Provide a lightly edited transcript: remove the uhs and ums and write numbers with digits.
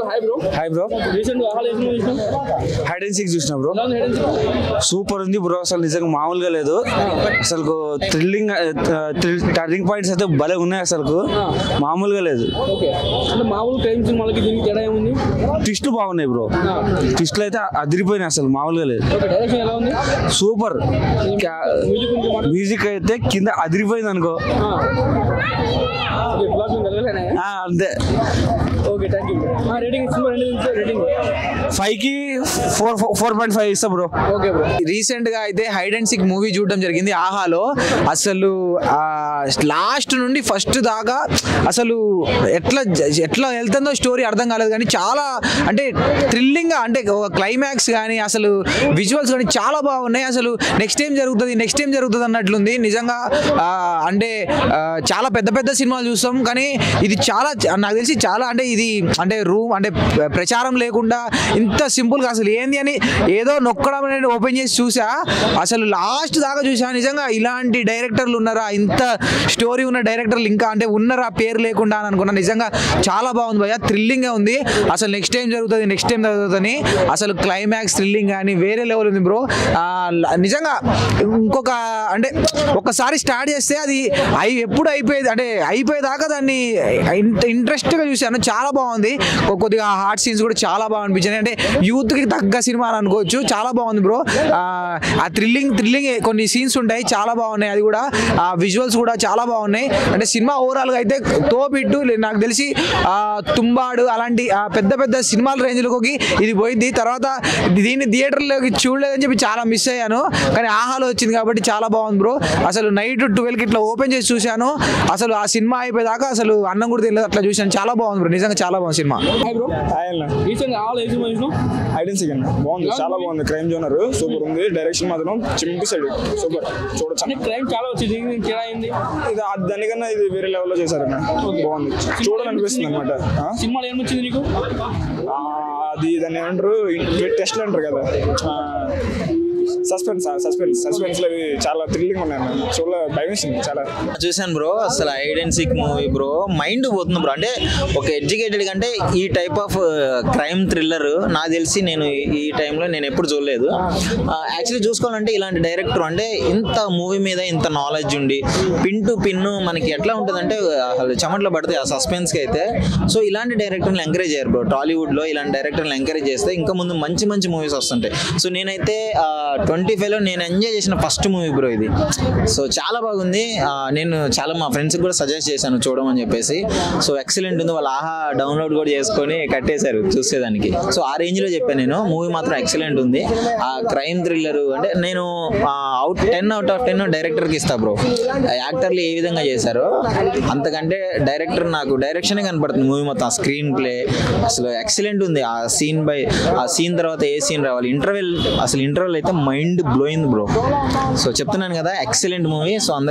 Hi bro hide and seek చూసిన bro super ఉంది bro అసలు నిజంగా మామూలుగా లేదు అసలు థ్రిల్లింగ్ టర్నింగ్ పాయింట్స్ అయితే భలే ఉన్నాయి అసలు మామూలుగా లేదు ట్విస్ట్లు బాగున్నాయి బ్రో ట్విస్ట్లు అయితే అదిరిపోయినాయి అసలు మామూలుగా లేదు సూపర్ మ్యూజిక్ అయితే కింద అదిరిపోయింది అనుకో అంతే 5 కి 4.5 ఇస్తా బ్రో. రీసెంట్ గా అయితే హైడ్ అండ్ సిక్ మూవీ చూడడం జరిగింది ఆహాలో. అసలు లాస్ట్ నుండి ఫస్ట్ దాకా అసలు ఎట్లా వెళ్తుందో స్టోరీ అర్థం కాలేదు, కానీ చాలా అంటే థ్రిల్లింగ్ గా అంటే క్లైమాక్స్ కానీ అసలు విజువల్స్ కానీ చాలా బాగున్నాయి. అసలు నెక్స్ట్ ఏం జరుగుతుంది అన్నట్లుంది నిజంగా. అంటే చాలా పెద్ద పెద్ద సినిమాలు చూస్తాం, కానీ ఇది చాలా నాకు తెలిసి చాలా అంటే ఇది అంటే ప్రచారం లేకుండా ఇంత సింపుల్గా అసలు ఏంది అని ఏదో నొక్కడం అనేది ఓపెన్ చేసి చూసా. అసలు లాస్ట్ దాకా చూసా. నిజంగా ఇలాంటి డైరెక్టర్లు ఉన్నారా, ఇంత స్టోరీ ఉన్న డైరెక్టర్లు ఇంకా అంటే ఉన్నారా పేరు లేకుండా అని అనుకున్నా. నిజంగా చాలా బాగుంది భయ్య, థ్రిల్లింగ్గా ఉంది. అసలు నెక్స్ట్ టైం జరుగుతుంది అసలు క్లైమాక్స్ థ్రిల్లింగ్ కానీ వేరే లెవెల్ ఉంది బ్రో. నిజంగా ఇంకొక అంటే ఒకసారి స్టార్ట్ చేస్తే అది ఎప్పుడు అయిపోయేదాకా దాన్ని ఇంట్రెస్ట్గా చూశాను. చాలా బాగుంది. కొద్దిగా హార్ట్ సీన్స్ కూడా చాలా బాగా అనిపించాయి. అంటే యూత్కి తగ్గ సినిమా అని అనుకోవచ్చు. చాలా బాగుంది బ్రో. ఆ థ్రిల్లింగ్ కొన్ని సీన్స్ ఉంటాయి, చాలా బాగున్నాయి. అది కూడా ఆ విజువల్స్ కూడా చాలా బాగున్నాయి. అంటే సినిమా ఓవరాల్గా అయితే తోపిట్టు. నాకు తెలిసి తుంబాడు అలాంటి పెద్ద పెద్ద సినిమాల రేంజ్లోకి ఇది పోయింది. తర్వాత దీన్ని థియేటర్లోకి చూడలేదని చెప్పి చాలా మిస్ అయ్యాను, కానీ ఆహాలో వచ్చింది కాబట్టి చాలా బాగుంది బ్రో. అసలు నైట్ 12కి ఇట్లా ఓపెన్ చేసి చూశాను. అసలు ఆ సినిమా అయిపోయేదాకా అసలు అన్నం కూడా తెలియదు, అట్లా చూశాను. చాలా బాగుంది బ్రో, నిజంగా చాలా బాగుంది సినిమా. బాగుంది, చాలా బాగుంది. క్రైమ్ జోనర్ సూపర్ ఉంది. డైరెక్షన్ మాత్రం చింపేశాడు, సూపర్. చూడొచ్చు. క్రైమ్ చాలా వచ్చింది, దానికన్నా ఇది వేరే లెవెల్లో చేశారన్న. బాగుంది, చూడాలనిపిస్తుంది అనమాట. సినిమాలో ఏమొచ్చింది నీకు? అది దాన్ని ఏమంటారు, టెస్ట్లు అంటారు కదా, సస్పెన్స్ లో చాలా థ్రిల్లింగ్ ఉన్నాయి. చూడ భయం వేసింది చాలా. చూసాను బ్రో. అసలు hide and seek movie bro mind పోతుంది బ్రో. అంటే ఒక ఎడ్యుకేటెడ్ కంటే ఈ టైప్ ఆఫ్ క్రైమ్ థ్రిల్లర్ నాకు తెలిసి నేను ఈ టైంలో నేను ఎప్పుడు చూడలేదు. యాక్చువల్లీ చూసుకోవాలంటే ఇలాంటి డైరెక్టర్ అంటే ఇంత మూవీ మీద ఇంత నాలెడ్జ్ ఉండి పిన్ టు పిన్ మనకి ఎట్లా ఉంటుందంటే అసలు చెమట్లో పడితే ఆ సస్పెన్స్కి అయితే. సో ఇలాంటి డైరెక్టర్ని ఎంకరేజ్ చేయరు బ్రో. టాలీవుడ్లో ఇలాంటి డైరెక్టర్ని ఎంకరేజ్ చేస్తే ఇంకా ముందు మంచి మంచి మూవీస్ వస్తుంటాయి. సో నేనైతే 25లో నేను ఎంజాయ్ చేసిన ఫస్ట్ మూవీ బ్రో ఇది. సో చాలా బాగుంది. నేను చాలా మా ఫ్రెండ్స్కి కూడా సజెస్ట్ చేశాను చూడమని చెప్పేసి. సో ఎక్సలెంట్ ఉంది. వాళ్ళు ఆహా డౌన్లోడ్ కూడా చేసుకొని కట్టేశారు చూసేదానికి. సో ఆ రేంజ్లో చెప్పాను నేను. మూవీ మాత్రం ఎక్సలెంట్ ఉంది. ఆ క్రైమ్ థ్రిల్లర్ అంటే నేను 10 out of 10 డైరెక్టర్కి ఇస్తా బ్రో. యాక్టర్లు ఏ విధంగా చేశారో అంతకంటే డైరెక్టర్ నాకు డైరెక్షనే కనపడుతుంది మూవీ మొత్తం. ఆ స్క్రీన్ ప్లే అసలు ఎక్సలెంట్ ఉంది. ఆ సీన్ తర్వాత ఏ సీన్ రావాలి, ఇంటర్వెల్ అయితే మైండ్ బ్లోయింగ్ బ్రో. సో చెప్తున్నాను కదా, ఎక్సలెంట్ మూవీ. సో అందరూ